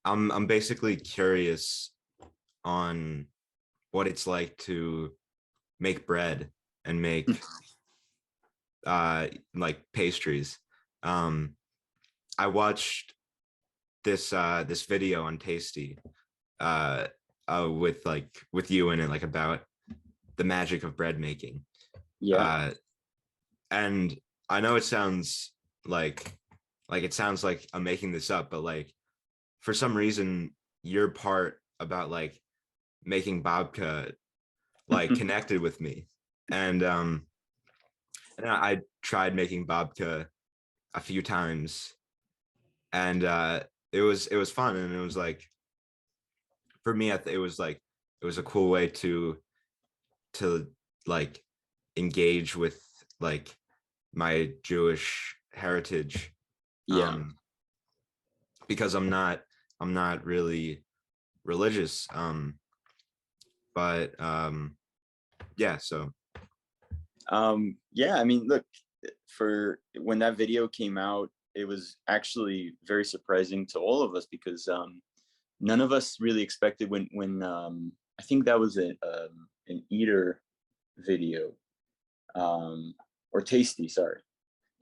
I'm basically curious on what it's like to make bread and make like pastries. Um, I watched this video on Tasty uh, with you in it, like about the magic of bread making. Yeah. Uh, and I know it sounds like it sounds like I'm making this up, but like for some reason your part about like making babka like connected with me. And I tried making babka a few times, and it was fun, and it was like for me it was like it was a cool way to like engage with like my Jewish heritage, Yeah. um because I'm not really religious, but yeah, so Yeah, I mean, look, for when that video came out, it was actually very surprising to all of us because none of us really expected when I think that was an eater video, um, or Tasty, sorry.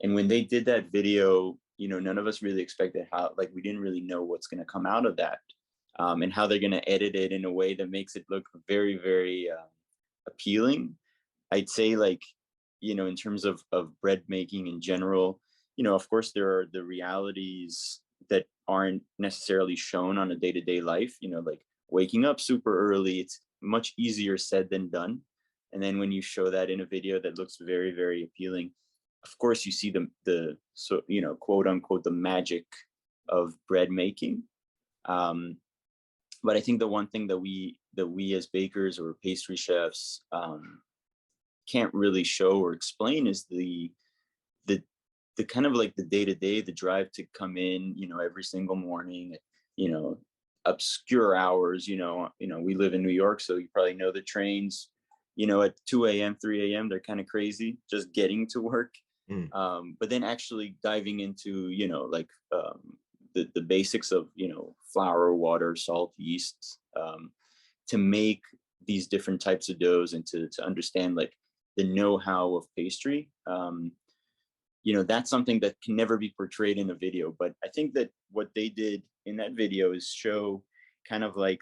And when they did that video, none of us really expected how, like, we didn't really know what's going to come out of that, and how they're going to edit it in a way that makes it look very, very appealing. I'd say, like, in terms of bread making in general, of course there are the realities that aren't necessarily shown on a day-to-day life, like waking up super early. It's much easier said than done. And then when you show that in a video that looks very, very appealing, of course you see the so quote unquote the magic of bread making. Um, but I think the one thing that we as bakers or pastry chefs can't really show or explain is the the kind of like the day to day, the drive to come in, every single morning, you know, obscure hours. We live in New York, so you probably know the trains. At 2 a.m., 3 a.m., they're kind of crazy just getting to work. mm, But then actually diving into, like the basics of, flour, water, salt, yeast, to make these different types of doughs and to understand like the know-how of pastry. That's something that can never be portrayed in a video. But I think that what they did in that video is show kind of like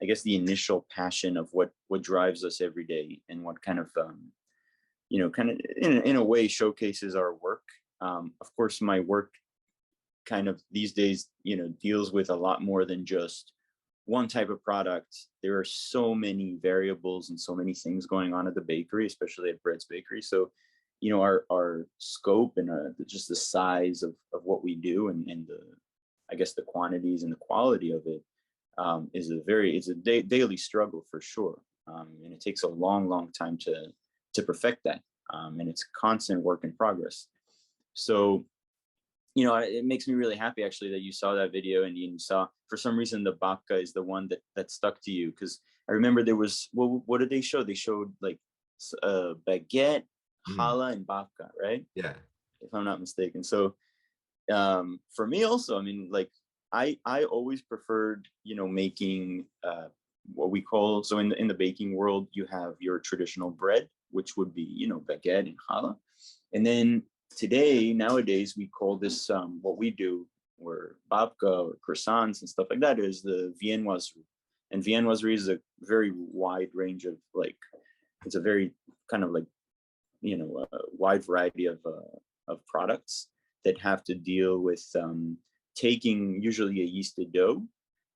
I guess the initial passion of what drives us every day, and what kind of kind of in a way showcases our work. Of course, my work kind of these days, deals with a lot more than just one type of product. There are so many variables and so many things going on at the bakery, especially at Brett's Bakery. So, our scope and just the size of what we do, and the, I guess, the quantities and the quality of it, it's a daily struggle for sure. And it takes a long, long time to perfect that. And it's constant work in progress. So, it makes me really happy actually that you saw that video, and you saw, for some reason, the babka is the one that stuck to you, because I remember there was, what did they show? They showed like baguette, mm, challah, and babka, right? yeah. If I'm not mistaken. So for me also, I mean, like, I always preferred, making what we call, so in the baking world, you have your traditional bread, which would be, baguette and challah. And then nowadays, we call this, what we do, or babka or croissants and stuff like that, is the viennoiserie. And viennoiserie is a very wide range of, like, it's a very kind of like, a wide variety of products that have to deal with taking usually a yeasted dough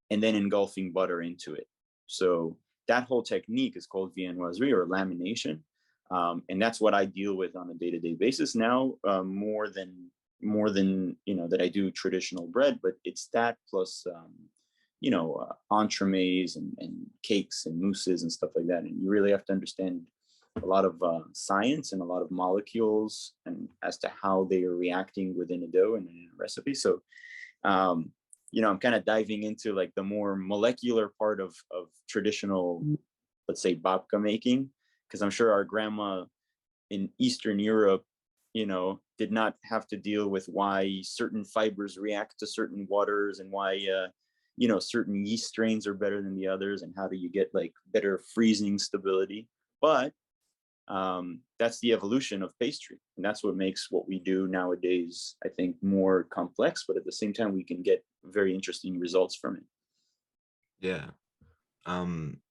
and then engulfing butter into it. So that whole technique is called viennoiserie, or lamination. And that's what I deal with on a day-to-day basis now, more than that I do traditional bread. But it's that plus entremets and cakes and mousses and stuff like that. And you really have to understand a lot of science and a lot of molecules, and as to how they are reacting within a dough and in a recipe. So I'm kind of diving into like the more molecular part of traditional, let's say, babka making, because I'm sure our grandma in Eastern Europe, did not have to deal with why certain fibers react to certain waters, and why certain yeast strains are better than the others, and how do you get like better freezing stability. But that's the evolution of pastry, and that's what makes what we do nowadays, I think, more complex, but at the same time we can get very interesting results from it. Yeah. Um,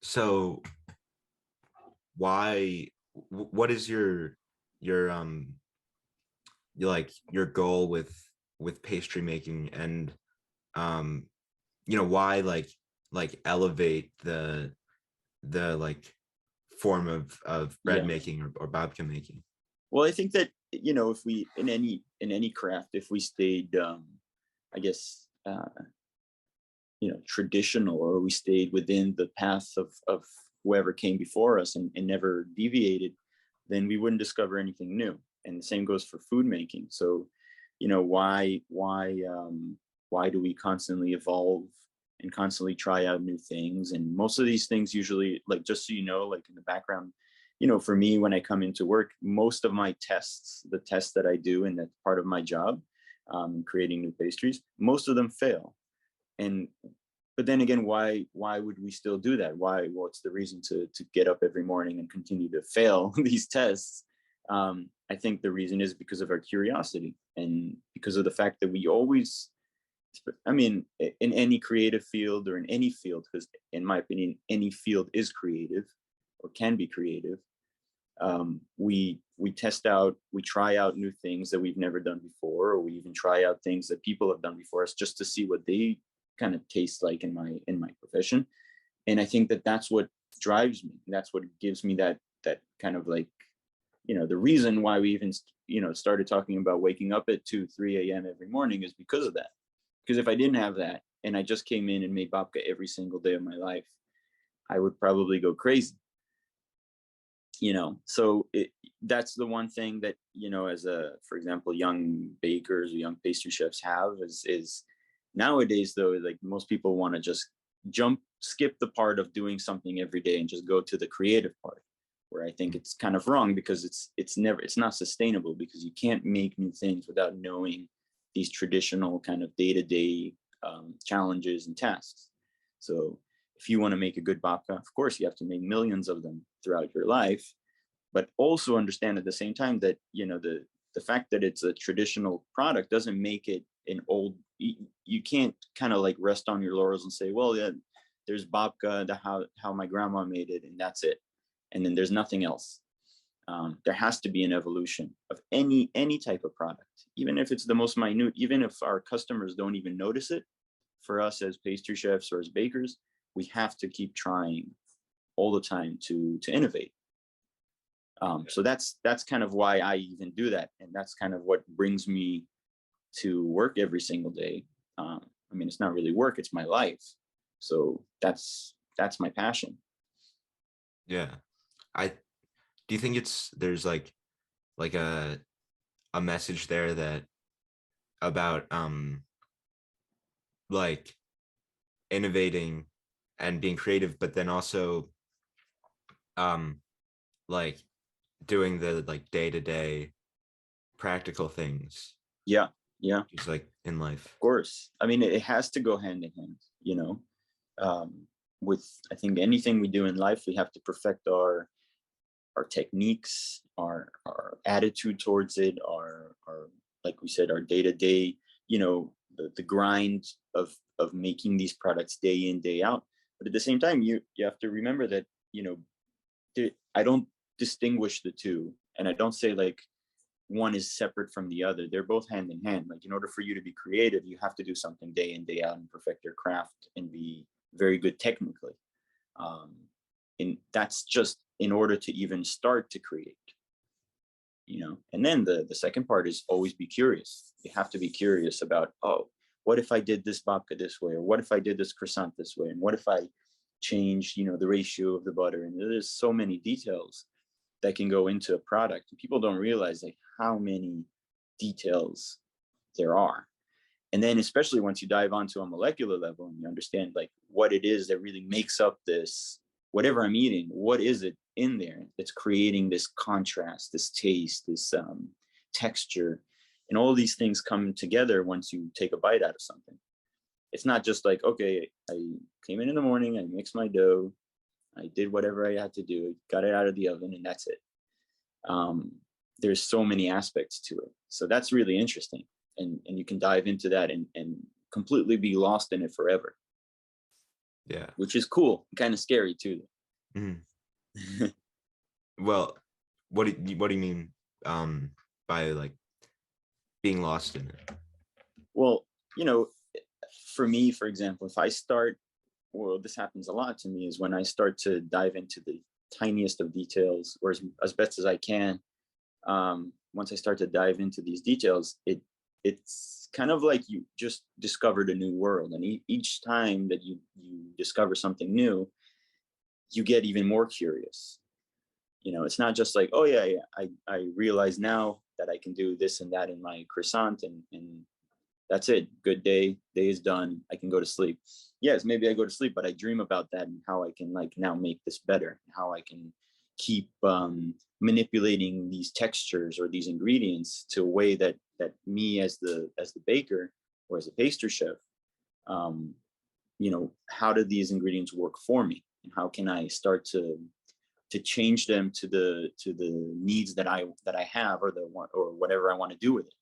so what is your your goal with pastry making, and um why elevate the like form of bread Yeah. making or babka making? Well, I think that, if we, in any craft, if we stayed, I guess, traditional, or we stayed within the path of whoever came before us, and never deviated, then we wouldn't discover anything new. And the same goes for food making. So, why do we constantly evolve and constantly try out new things? And most of these things usually, like, just so you know, like in the background, for me, when I come into work, most of my tests, the tests that I do, and that's part of my job, creating new pastries, most of them fail. And but then again, why would we still do that? What's the reason to get up every morning and continue to fail these tests? I think the reason is because of our curiosity, and because of the fact that we always, I mean, in any creative field, or in any field, because in my opinion, any field is creative or can be creative. We test out, we try out new things that we've never done before, or we even try out things that people have done before us, just to see what they kind of taste like in my profession. And I think that that's what drives me. That's what gives me that kind of like, the reason why we even started talking about waking up at 2-3 a.m. every morning is because of that. Because if I didn't have that, and I just came in and made babka every single day of my life, I would probably go crazy. So that's the one thing that, as for example, young bakers or young pastry chefs have, is nowadays, though, like, most people want to just skip the part of doing something every day and just go to the creative part, where I think it's kind of wrong, because it's not sustainable, because you can't make new things without knowing these traditional kind of day-to-day challenges and tasks. So if you want to make a good babka, of course you have to make millions of them throughout your life, but also understand at the same time that, the fact that it's a traditional product doesn't make it an old. You can't kind of like rest on your laurels and say, well, yeah, there's babka, how my grandma made it, and that's it, and then there's nothing else. There has to be an evolution of any type of product, even if it's the most minute, even if our customers don't even notice it. For us as pastry chefs or as bakers, we have to keep trying all the time to innovate. So that's kind of why I even do that, and that's kind of what brings me to work every single day. I mean, it's not really work; it's my life. So that's my passion. Yeah. I Do you think there's like a message there that about like innovating and being creative, but then also um like doing the like day-to-day practical things, Yeah, yeah, just like in life? of course. I mean, it has to go hand in hand. With, I think, anything we do in life, we have to perfect our techniques, our attitude towards it, our like we said, our day-to-day, the grind of making these products day in, day out. But at the same time, you have to remember that, I don't distinguish the two, and I don't say like one is separate from the other. They're both hand in hand. Like, in order for you to be creative, you have to do something day in, day out, and perfect your craft and be very good technically. um, and that's just in order to even start to create. And then the second part is always be curious. You have to be curious about, oh, what if I did this babka this way, or what if I did this croissant this way, and what if I changed, the ratio of the butter. And there's so many details that can go into a product. People don't realize like how many details there are. And then especially once you dive onto a molecular level and you understand like what it is that really makes up this, whatever I'm eating, what is it in there that's creating this contrast, this taste, this texture, and all these things come together once you take a bite out of something. it's not just like, okay, I came in the morning, I mixed my dough, I did whatever I had to do, got it out of the oven, and that's it. um, there's so many aspects to it, so that's really interesting, and you can dive into that and completely be lost in it forever, Yeah. which is cool, kind of scary too. Mhm. Well, what do you mean by like being lost in it? Well, you know, for me, for example, if I start, well, this happens a lot to me, is when I start to dive into the tiniest of details, or as best as I can. Once I start to dive into these details, it's kind of like you just discovered a new world, and each time that you discover something new, you get even more curious. It's not just like, oh yeah, yeah, I realize now that I can do this and that in my croissant, and that's it. Good day. Day is done. I can go to sleep. Yes, maybe I go to sleep, but I dream about that and how I can like now make this better, how I can keep manipulating these textures or these ingredients to a way that me as the baker or as a pastry chef, um, how do these ingredients work for me, and how can I start to change them to the needs that I have, or the one or whatever I want to do with it.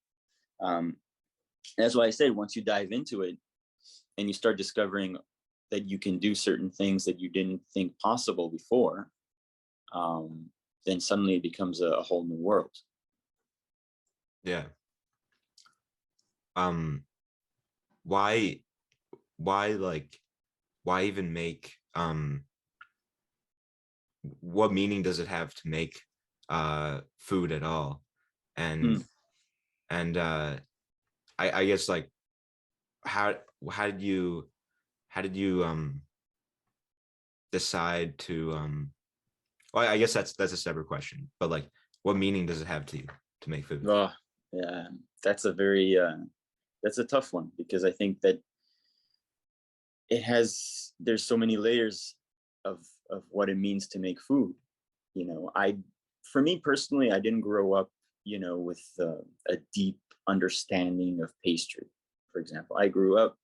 That's why I said, once you dive into it and you start discovering that you can do certain things that you didn't think possible before, um, then suddenly it becomes a whole new world. Yeah. Um, why like why even make what meaning does it have to make food at all? Hmm. And I guess like how how did you how did you decide to well, I guess that's a separate question, but like what meaning does it have to you to make food? Oh, yeah, that's a very that's a tough one, because I think that there's so many layers of what it means to make food. I For me personally, I didn't grow up, with a deep understanding of pastry. For example, I grew up,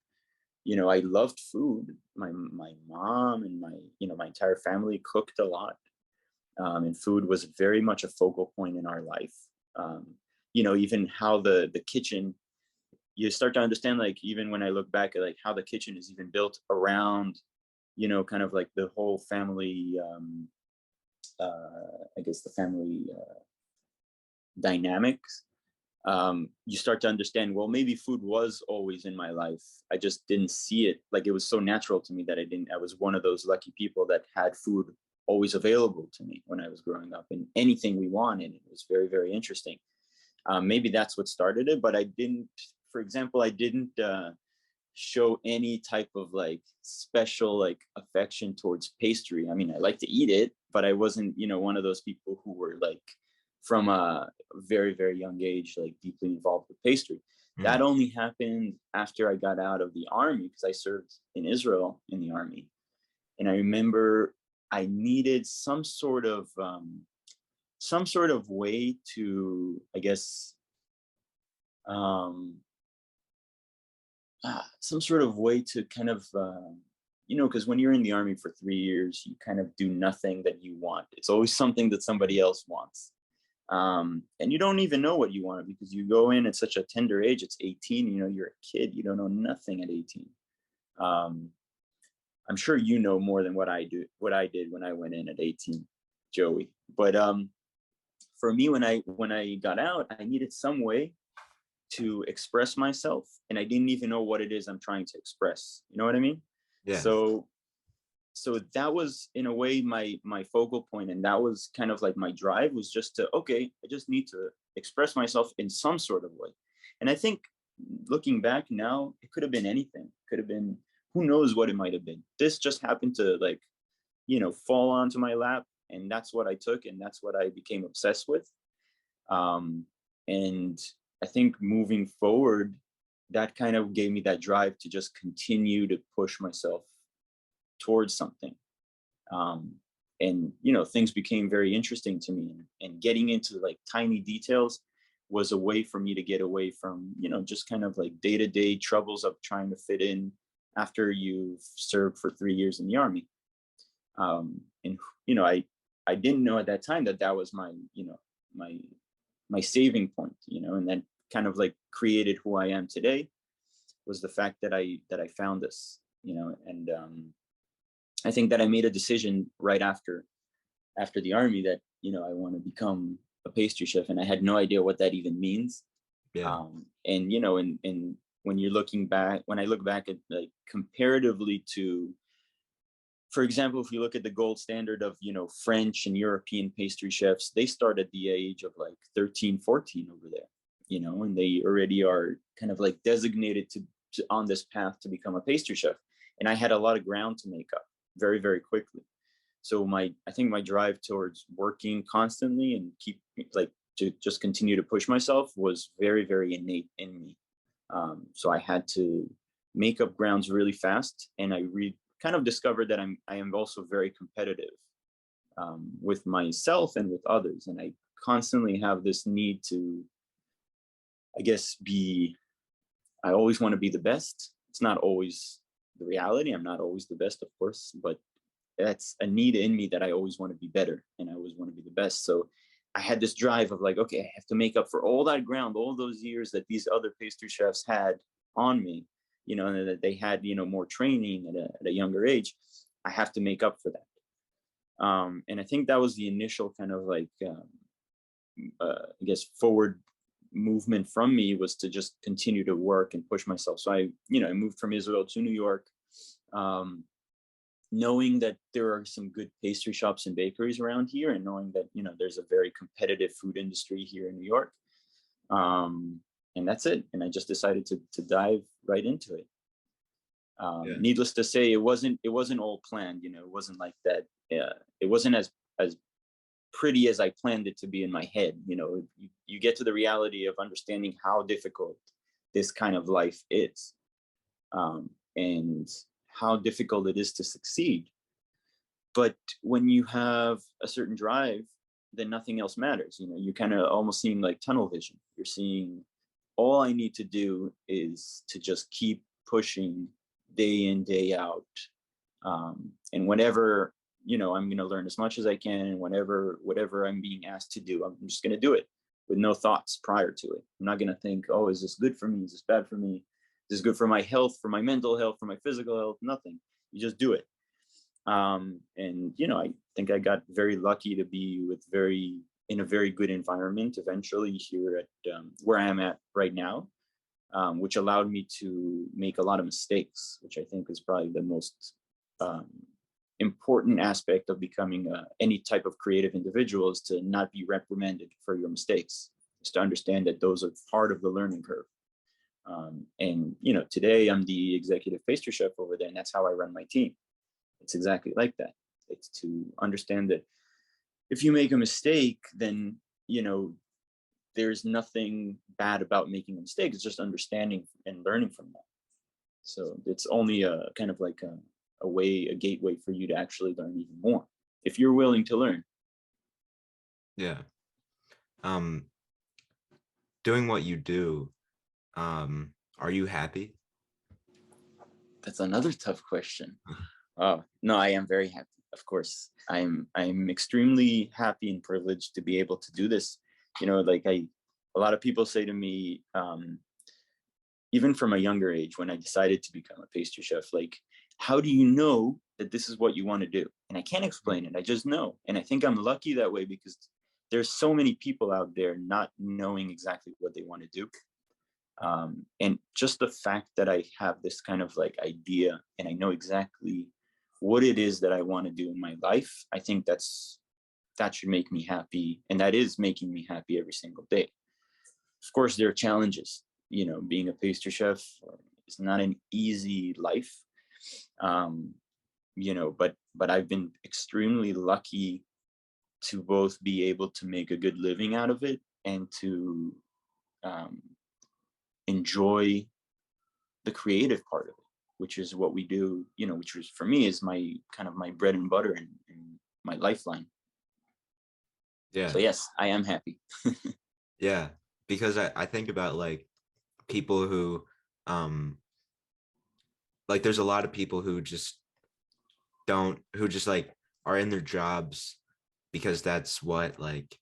I loved food. My mom and my entire family cooked a lot, and food was very much a focal point in our life. Um, even how the kitchen, you start to understand, like, even when I look back at like how the kitchen is even built around, kind of like the whole family, I guess the family dynamics. You start to understand, well, maybe food was always in my life. I just didn't see it. Like, it was so natural to me that I was one of those lucky people that had food always available to me when I was growing up, and anything we wanted. It was very, very interesting. Maybe that's what started it, but I didn't, for example, I didn't show any type of like special like affection towards pastry. I mean, I like to eat it, but I wasn't, one of those people who were like, from a very, very young age, like deeply involved with pastry. That Mm, only happened after I got out of the army, because I served in Israel in the army. And I remember I needed some sort of way to, I guess, um, some sort of way to kind of, because when you're in the army for 3 years, you kind of do nothing that you want. It's always something that somebody else wants. And you don't even know what you want, because you go in at such a tender age. It's 18, you're a kid. You don't know nothing at 18. Um, I'm sure you know more than what I did when I went in at 18, Joey. But for me, when I got out, I needed some way to express myself, and I didn't even know what it is I'm trying to express. You know what I mean? yeah. So so that was in a way my focal point, and that was kind of like my drive, was just to, okay, I just need to express myself in some sort of way. And I think, looking back now, it could have been anything. Could have been, who knows what it might have been. This just happened to, like, fall onto my lap, and that's what I took, and that's what I became obsessed with. Um, and I think moving forward, that kind of gave me that drive to just continue to push myself towards something. Um, and things became very interesting to me, and getting into like tiny details was a way for me to get away from, just kind of like day-to-day troubles of trying to fit in after you've served for 3 years in the army. And I didn't know at that time that that was my my my saving point, and that kind of like created who I am today, was the fact that I found this, and I think that I made a decision right after the army that I want to become a pastry chef, and I had no idea what that even means. Yeah. And when you're looking back, when I look back at, like, comparatively to, for example, if you look at the gold standard of French and European pastry chefs, they start at the age of like 13, 14 over there, and they already are kind of like designated to on this path to become a pastry chef. And I had a lot of ground to make up very, very quickly. So I think my drive towards working constantly and keep, like, to just continue to push myself was very, very innate in me. So I had to make up grounds really fast, and I kind of discovered that I am also very competitive, with myself and with others, and I constantly have this need to, I guess, I always want to be the best. It's not always the reality. I'm not always the best, of course, but that's a need in me that I always want to be better and I always want to be the best. So I had this drive of like, okay, I have to make up for all that ground, all those years that these other pastry chefs had on me, and that they had, more training at a younger age. I have to make up for that. And I think that was the initial kind of like, I guess, forward movement from me, was to just continue to work and push myself. So I moved from Israel to New York, knowing that there are some good pastry shops and bakeries around here, and knowing that there's a very competitive food industry here in New York. And that's it. And I just decided to dive right into it. Yeah. Needless to say, it wasn't all planned. It wasn't like that. It wasn't as pretty as I planned it to be in my head. You get to the reality of understanding how difficult this kind of life is, and how difficult it is to succeed. But when you have a certain drive, then nothing else matters. You kind of almost seeing like tunnel vision. You're seeing, all I need to do is to just keep pushing day in, day out. And whenever, I'm going to learn as much as I can, and whatever I'm being asked to do, I'm just going to do it with no thoughts prior to it. I'm not going to think, oh, is this good for me? Is this bad for me? Is this good for my health, for my mental health, for my physical health? Nothing. You just do it. And, I think I got very lucky to be in a very good environment eventually here at where I am at right now, which allowed me to make a lot of mistakes, which I think is probably the most important aspect of becoming any type of creative individual, is to not be reprimanded for your mistakes, is to understand that those are part of the learning curve. And today I'm the executive pastry chef over there, and that's how I run my team. It's exactly like that. It's to understand that if you make a mistake, then there's nothing bad about making a mistake. It's just understanding and learning from that. So it's only a kind of like a gateway for you to actually learn even more, if you're willing to learn. Yeah. Doing what you do, are you happy? That's another tough question. No, I am very happy. Of course, I'm extremely happy and privileged to be able to do this. Like a lot of people say to me, even from a younger age, when I decided to become a pastry chef, like, how do you know that this is what you want to do? And I can't explain it. I just know. And I think I'm lucky that way, because there's so many people out there not knowing exactly what they want to do. And just the fact that I have this kind of like idea, and I know exactly what it is that I want to do in my life, I think that should make me happy. And that is making me happy every single day. Of course, there are challenges. Being a pastry chef is not an easy life. But I've been extremely lucky to both be able to make a good living out of it, and to enjoy the creative part of it, which is what we do, which is, for me, is my kind of my bread and butter, and my lifeline. Yeah. So yes, I am happy. Yeah, because I think about like people who like there's a lot of people who just don't, who just like are in their jobs because that's what like,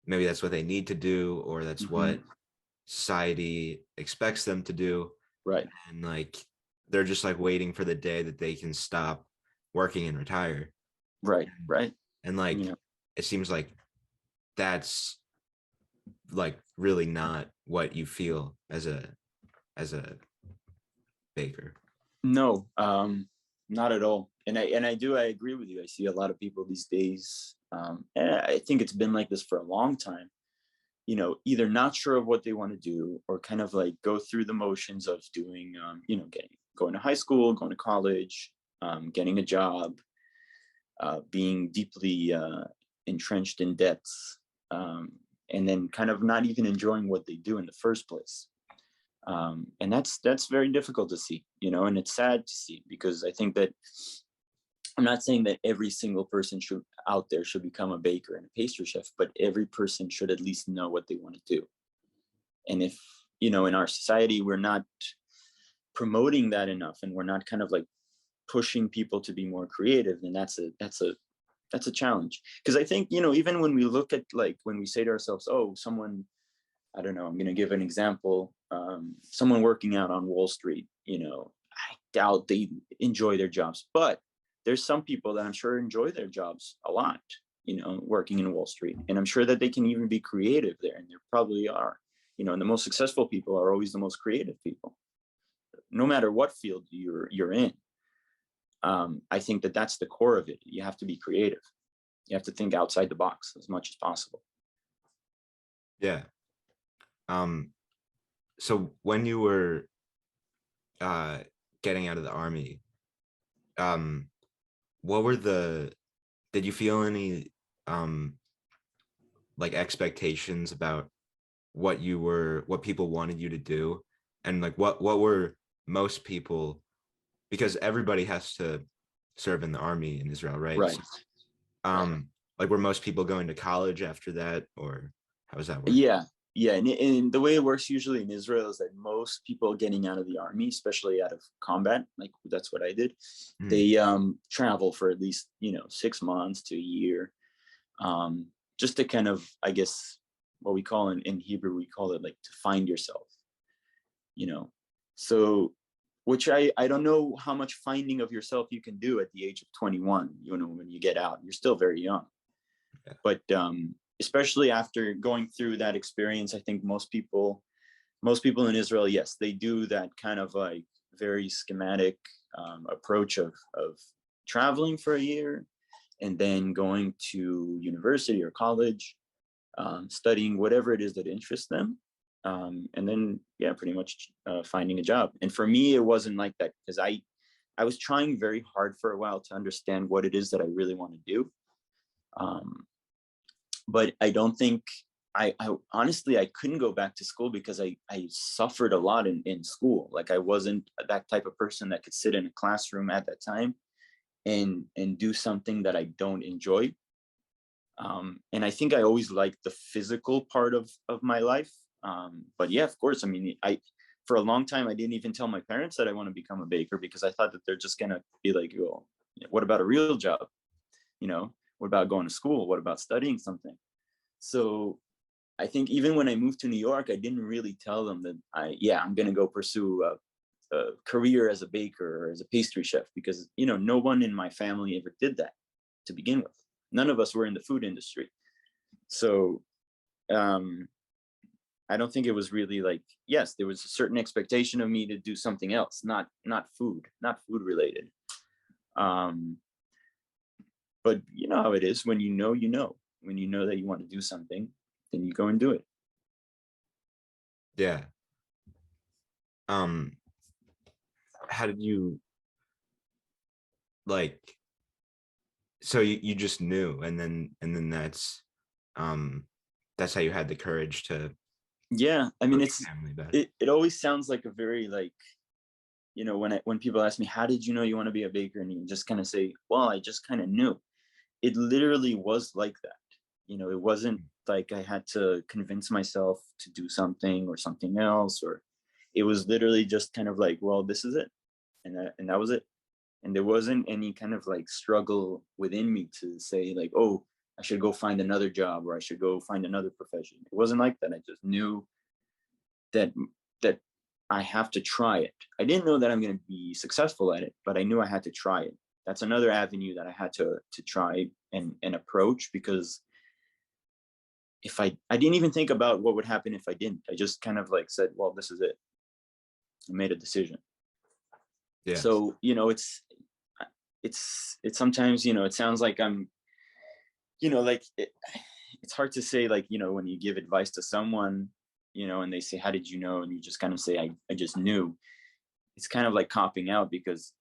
maybe that's what they need to do, or that's what society expects them to do. Right. And like they're just like waiting for the day that they can stop working and retire. Right. Right. And like You know, it seems like that's like really not what you feel as a baker. no, not at all. And I agree with you. I see a lot of people these days, and I think it's been like this for a long time. Either not sure of what they want to do, or kind of like go through the motions of doing, going to high school, going to college, getting a job, being deeply entrenched in debts, and then kind of not even enjoying what they do in the first place. And that's very difficult to see, and it's sad to see, because I think that I'm not saying that every single person out there should become a baker and a pastry chef, but every person should at least know what they want to do. And if, in our society, we're not promoting that enough, and we're not kind of like pushing people to be more creative, then that's a challenge. Because I think, even when we look at, like, when we say to ourselves, oh, someone, I don't know, I'm going to give an example. Someone working out on Wall Street, I doubt they enjoy their jobs, but there's some people that I'm sure enjoy their jobs a lot, working in Wall Street. And I'm sure that they can even be creative there. And there probably are, and the most successful people are always the most creative people, no matter what field you're in. I think that that's the core of it. You have to be creative. You have to think outside the box as much as possible. Yeah. So when you were getting out of the army, what were did you feel any like expectations about what people wanted you to do? And like what were most people, because everybody has to serve in the army in Israel, right? Right. So, like were most people going to college after that, or how does that work? Yeah. Yeah. And the way it works usually in Israel is that most people getting out of the army, especially out of combat, like that's what I did, Mhm. they travel for at least, 6 months to a year, just to kind of, I guess, what we call in Hebrew, we call it like to find yourself, you know. So, which I don't know how much finding of yourself you can do at the age of 21, when you get out. You're still very young. Yeah. But especially after going through that experience, I think most people in Israel, yes, they do that kind of like very schematic approach of traveling for a year and then going to university or college, studying whatever it is that interests them, and then pretty much finding a job. And for me, it wasn't like that, because I was trying very hard for a while to understand what it is that I really want to do. But I don't think I honestly, I couldn't go back to school because I suffered a lot in school. Like, I wasn't that type of person that could sit in a classroom at that time and do something that I don't enjoy. And I think I always liked the physical part of my life. But yeah, of course, I mean, for a long time, I didn't even tell my parents that I want to become a baker, because I thought that they're just going to be like, well, what about a real job? What about going to school? What about studying something? So I think even when I moved to New York, I didn't really tell them that I'm going to go pursue a career as a baker or as a pastry chef, because, no one in my family ever did that to begin with. None of us were in the food industry. So I don't think it was really like, yes, there was a certain expectation of me to do something else, not food related. But you know how it is when when you know that you want to do something, then you go and do it. Yeah. um how did you, like, so you just knew, and then that's how you had the courage to Yeah, I mean, approach your family about it. it always sounds like a very, like, when people ask me, how did you know you want to be a baker, and you just kind of say, well, I just kind of knew. It literally was like that. It wasn't like I had to convince myself to do something or something else, or it was literally just kind of like, well, this is it. and that was it. And there wasn't any kind of like struggle within me to say like, oh, I should go find another job or I should go find another profession. It wasn't like that. I just knew that that I have to try it. I didn't know that I'm going to be successful at it, but I knew I had to try it. That's another avenue that I had to try and approach, because if I didn't even think about what would happen if I didn't. I just kind of like said, well, this is it. I made a decision. Yeah. So, it's sometimes, it sounds like I'm, like it's hard to say, like, when you give advice to someone, and they say, how did you know? And you just kind of say, I just knew. It's kind of like copping out, because,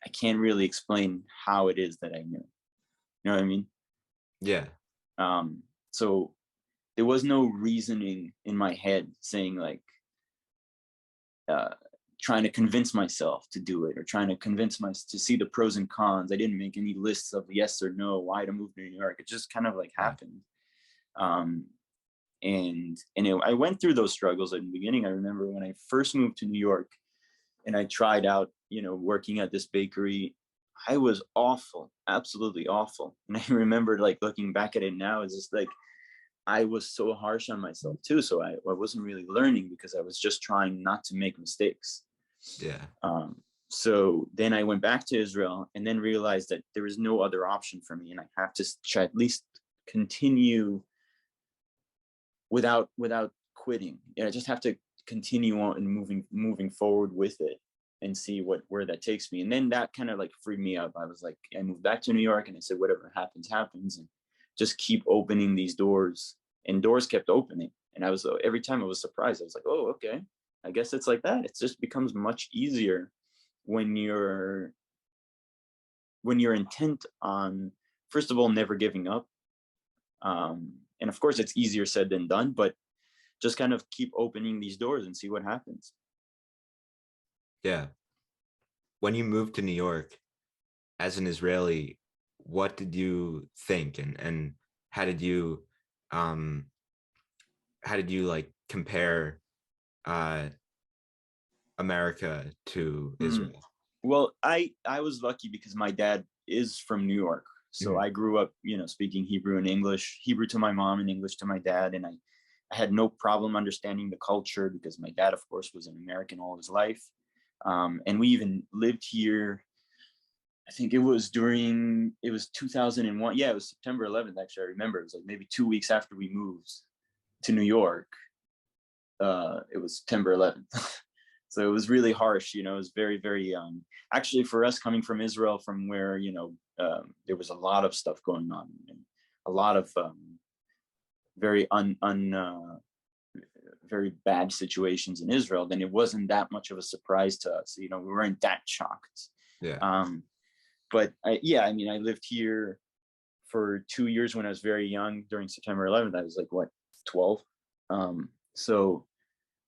I can't really explain how it is that I knew. You know what I mean? Yeah. So there was no reasoning in my head saying like, trying to convince myself to do it, or trying to convince myself to see the pros and cons. I didn't make any lists of yes or no, why to move to New York. It just kind of like happened. I went through those struggles in the beginning. I remember when I first moved to New York and I tried out, working at this bakery. I was awful, absolutely awful. And I remember like looking back at it now, it's just like, I was so harsh on myself too. So I wasn't really learning, because I was just trying not to make mistakes. Yeah. So then I went back to Israel and then realized that there is no other option for me. And I have to try, at least continue without quitting. I just have to continue on and moving forward with it and see where that takes me. And then that kind of like freed me up. I was like, I moved back to New York and I said, whatever happens, happens, and just keep opening these doors. And doors kept opening. And I was, every time I was surprised. I was like, oh, okay, I guess it's like that. It just becomes much easier when you're intent on, first of all, never giving up. And of course it's easier said than done, but just kind of keep opening these doors and see what happens. Yeah. When you moved to New York as an Israeli, what did you think, and how did you like compare America to Israel? Well, I was lucky because my dad is from New York. So I grew up, speaking Hebrew and English, Hebrew to my mom and English to my dad. And I had no problem understanding the culture, because my dad, of course, was an American all his life. And we even lived here. I think it was 2001. Yeah, it was September 11th. Actually, I remember it was like maybe 2 weeks after we moved to New York. It was September 11th. So it was really harsh. It was very, very, actually for us coming from Israel, from where, there was a lot of stuff going on, and a lot of very very bad situations in Israel, then it wasn't that much of a surprise to us. We weren't that shocked. Yeah. But I lived here for 2 years when I was very young. During September 11th, I was like, what, 12? So,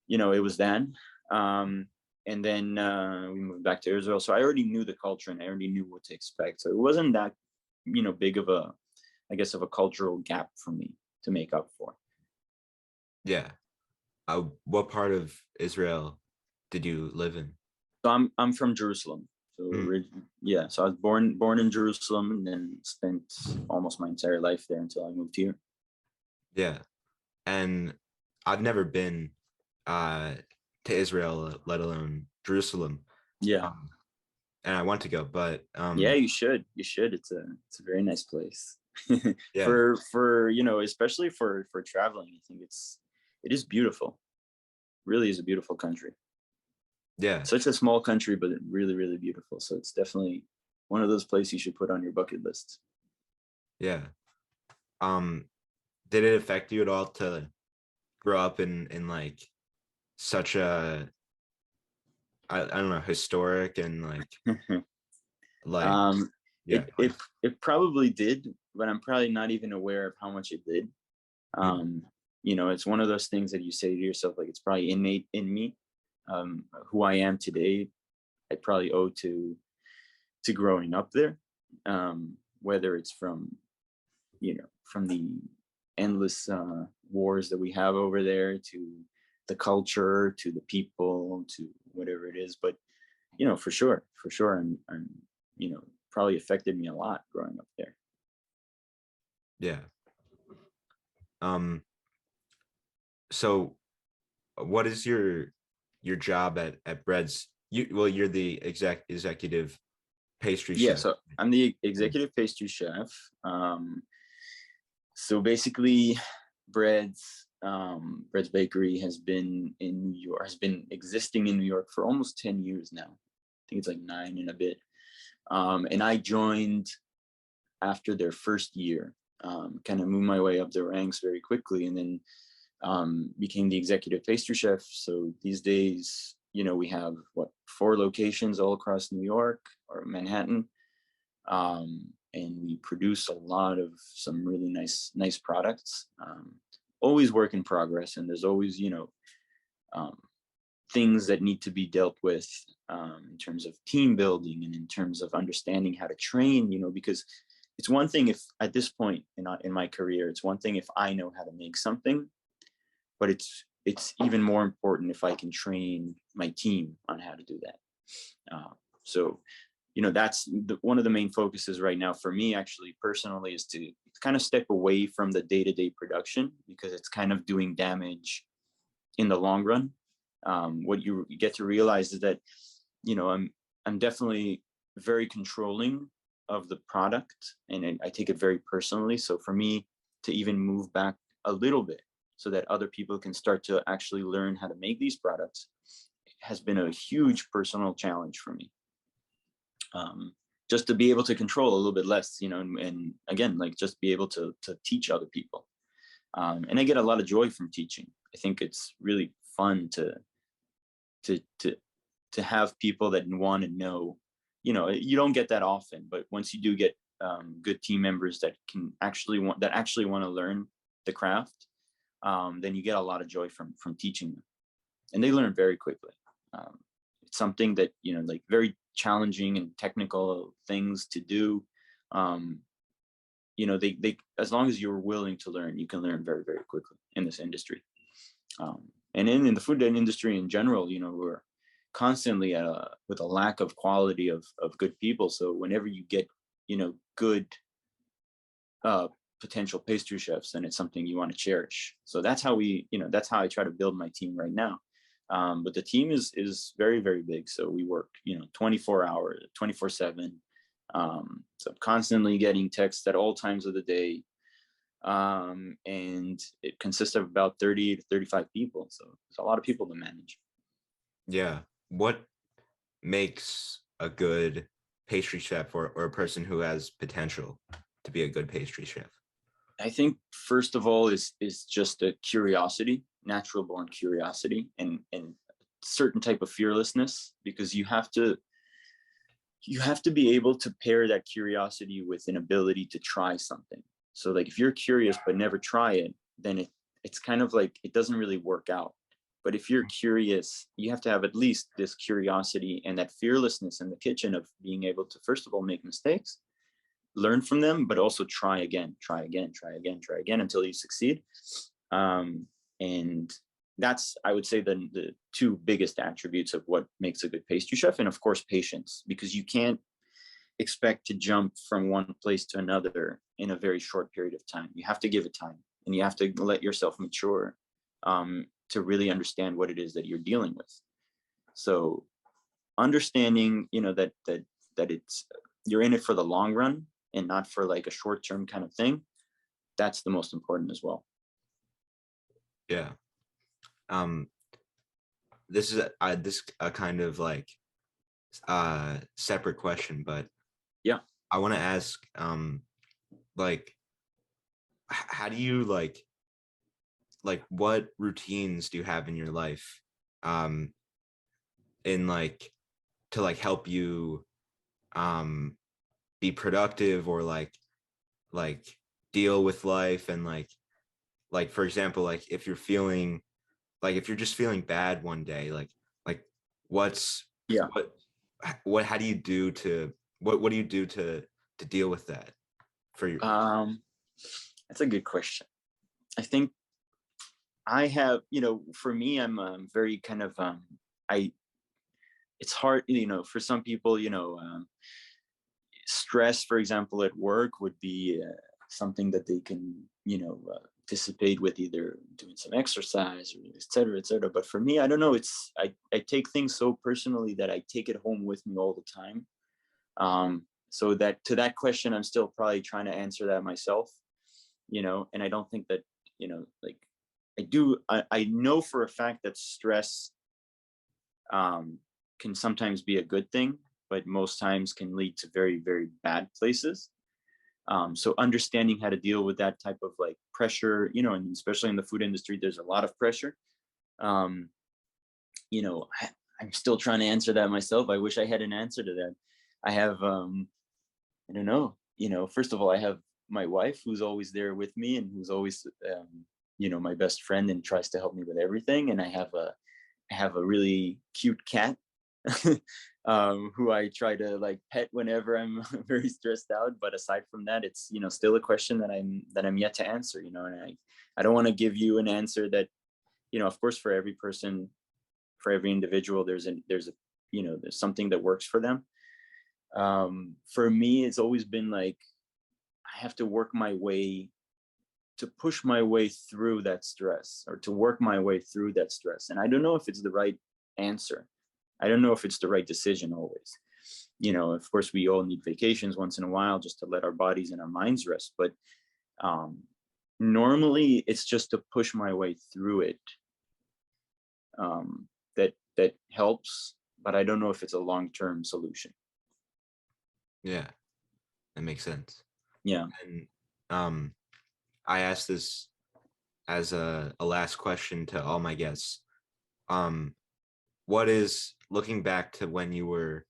it was then. And then we moved back to Israel. So I already knew the culture and I already knew what to expect. So it wasn't that, big of a, I guess, of a cultural gap for me to make up for. Yeah. What part of Israel did you live in? So I'm from Jerusalem. So so I was born in Jerusalem, and then spent almost my entire life there until I moved here. Yeah. And I've never been to Israel, let alone Jerusalem. Yeah. And I want to go, but yeah, you should. It's a very nice place. yeah. for especially for traveling. I think it is beautiful. Really is a beautiful country. Yeah. Such a small country, but really, really beautiful. So it's definitely one of those places you should put on your bucket list. Yeah. Did it affect you at all to grow up in like such a I don't know, historic and like yeah. It probably did, but I'm probably not even aware of how much it did. It's one of those things that you say to yourself, like, it's probably innate in me. Who I am today, I probably owe to growing up there. Whether it's from the endless wars that we have over there, to the culture, to the people, to whatever it is. But For sure, I'm probably affected me a lot growing up there. Yeah. Um, so what is your job at Bread's? You're the executive pastry Yeah, chef. so I'm the executive pastry chef. So basically, Bread's Bakery has been in New York, has been existing in New York for almost 10 years now. I think it's like 9 and a bit. And I joined after their first year, kind of moved my way up the ranks very quickly, and then became the executive pastry chef. So these days, we have 4 locations all across New York or Manhattan. And we produce a lot of some really nice products. Always work in progress, and there's always um, things that need to be dealt with, in terms of team building and in terms of understanding how to train. Because it's one thing if at this point in my career, it's one thing if I know how to make something, but it's even more important if I can train my team on how to do that. So that's one of the main focuses right now for me, actually, personally, is to kind of step away from the day-to-day production, because it's kind of doing damage in the long run. What you get to realize is that I'm definitely very controlling of the product, and I take it very personally. So for me to even move back a little bit so that other people can start to actually learn how to make these products has been a huge personal challenge for me. Just to be able to control a little bit less, and again, like, just be able to teach other people. And I get a lot of joy from teaching. I think it's really fun to have people that want to know. You don't get that often, but once you do get good team members that can actually want to learn the craft, then you get a lot of joy from teaching them, and they learn very quickly. It's something that like, very challenging and technical things to do. They as long as you're willing to learn, you can learn very, very quickly in this industry. And in the food industry in general, we're constantly with a lack of quality of good people. So whenever you get good potential pastry chefs, then it's something you want to cherish. So that's how I try to build my team right now. But the team is very, very big. So we work 24 hours, 24/7. So I'm constantly getting texts at all times of the day. And it consists of about 30 to 35 people. So it's a lot of people to manage. Yeah. What makes a good pastry chef, or a person who has potential to be a good pastry chef? I think first of all is just a curiosity, natural born curiosity, and certain type of fearlessness, because you have to be able to pair that curiosity with an ability to try something. So like, if you're curious but never try it, then it's kind of like, it doesn't really work out. But if you're curious, you have to have at least this curiosity and that fearlessness in the kitchen of being able to, first of all, make mistakes, learn from them, but also try again until you succeed. And that's, I would say, the 2 biggest attributes of what makes a good pastry chef. And of course, patience, because you can't expect to jump from one place to another in a very short period of time. You have to give it time, and you have to let yourself mature, to really understand what it is that you're dealing with. So understanding, that it's, you're in it for the long run and not for like a short-term kind of thing, that's the most important as well. Yeah. This is a kind of like separate question, but Yeah. I want to ask, like, how do you like what routines do you have in your life, in like, to like help you be productive, or like deal with life, and like for example, like if you're feeling, like if you're just feeling bad one day, like what's Yeah. what how do you do to what do you do to deal with that for you? That's a good question. I think I have, for me, I'm very kind of, I it's hard, for some people, stress, for example, at work would be something that they can, dissipate with either doing some exercise or et cetera, et cetera. But for me, I don't know. I take things so personally that I take it home with me all the time. So that to that question, I'm still probably trying to answer that myself, and I don't think that, like I know for a fact that stress can sometimes be a good thing, but most times can lead to very, very bad places. So understanding how to deal with that type of like pressure, and especially in the food industry, there's a lot of pressure. Um, I'm still trying to answer that myself. I wish I had an answer to that. I have, I don't know, first of all, I have my wife who's always there with me and who's always, my best friend and tries to help me with everything. And I have a really cute cat who I try to like pet whenever I'm very stressed out. But aside from that, it's still a question that I'm yet to answer. And I don't want to give you an answer that, of course, for every person, for every individual, there's something that works for them. For me, it's always been like I have to work my way to push my way through that stress or to work my way through that stress. And I don't know if it's the right answer. I don't know if it's the right decision always. Of course, we all need vacations once in a while just to let our bodies and our minds rest. But normally it's just to push my way through it. That helps, but I don't know if it's a long-term solution. Yeah, that makes sense. Yeah. And I asked this as a last question to all my guests. What is, looking back to when you were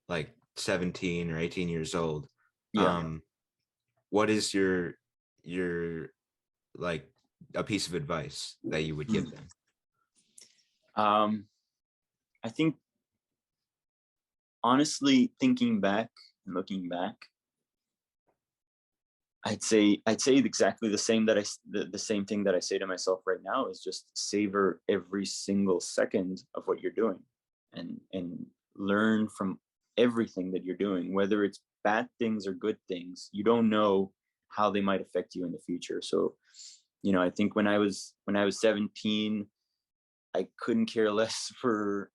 like 17 or 18 years old, Yeah. what is your like a piece of advice that you would give them? I think honestly, thinking back and looking back, I'd say exactly the same the same thing that I say to myself right now is just savor every single second of what you're doing, and learn from everything that you're doing, whether it's bad things or good things. You don't know how they might affect you in the future. So, I think when I was 17, I couldn't care less for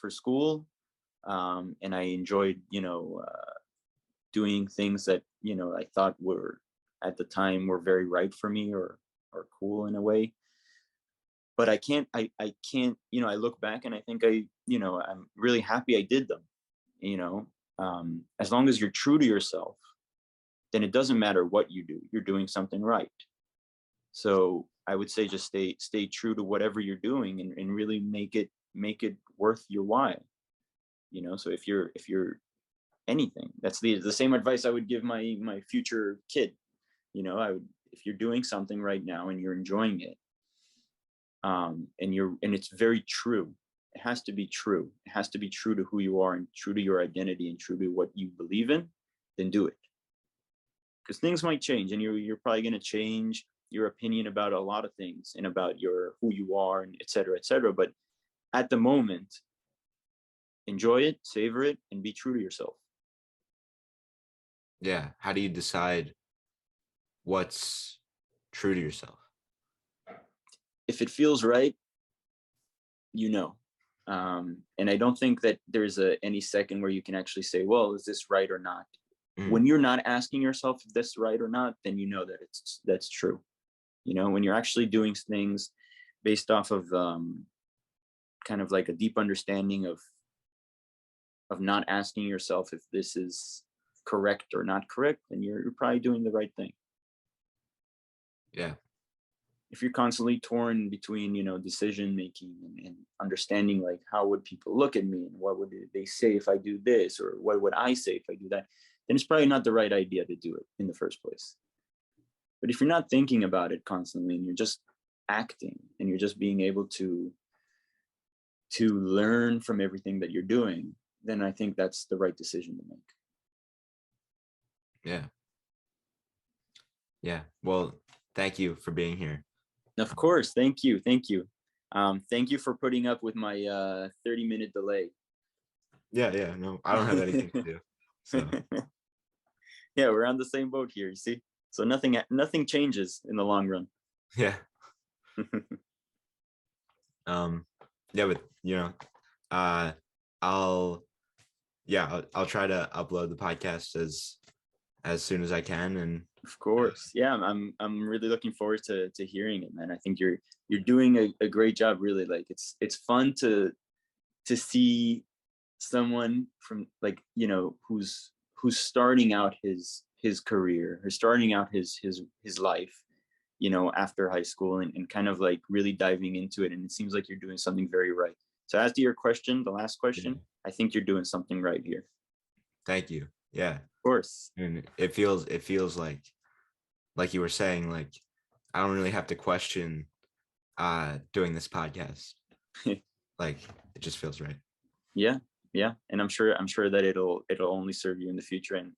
school, and I enjoyed, doing things that I thought were at the time were very right for me or cool in a way. But I can't I look back and I think I'm really happy I did them. As long as you're true to yourself, then it doesn't matter what you do, you're doing something right. So I would say just stay true to whatever you're doing, and really make it worth your while. So if you're anything, that's the same advice I would give my future kid. I would, if you're doing something right now and you're enjoying it, and it's very true, it has to be true. It has to be true to who you are and true to your identity and true to what you believe in, then do it. Because things might change, and you're probably going to change your opinion about a lot of things and about who you are, and et cetera, et cetera. But at the moment, enjoy it, savor it, and be true to yourself. Yeah. How do you decide what's true to yourself? If it feels right, and I don't think that there's any second where you can actually say, well, is this right or not? When you're not asking yourself if that's right or not, then that that's true. When you're actually doing things based off of kind of like a deep understanding of not asking yourself if this is correct or not correct, then you're probably doing the right thing. Yeah. If you're constantly torn between decision making and understanding, like, how would people look at me and what would they say if I do this, or what would I say if I do that, then it's probably not the right idea to do it in the first place. But if you're not thinking about it constantly and you're just acting and you're just being able to learn from everything that you're doing, then I think that's the right decision to make. Yeah. Yeah. Well, thank you for being here. Of course. Thank you. Thank you. Thank you for putting up with my 30-minute delay. Yeah, no, I don't have anything to do. So Yeah, we're on the same boat here, you see? So nothing changes in the long run. yeah. Yeah, but uh I'll I'll try to upload the podcast as soon as I can. And Of course. Yeah, I'm really looking forward to hearing it, man. I think you're doing a great job, really. Like it's fun to see someone from, like, who's starting out his career, or starting out his life, after high school, and kind of like really diving into it. And it seems like you're doing something very right. So as to your question, the last yeah, question, I think you're doing something right here. thank you. Yeah. Of course. And it feels like you were saying, like I don't really have to question doing this podcast. Like it just feels right. Yeah, yeah, and I'm sure that it'll only serve you in the future, and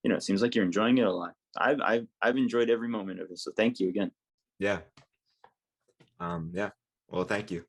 it seems like you're enjoying it a lot. I've enjoyed every moment of it, so thank you again. Yeah. Yeah. Well, thank you.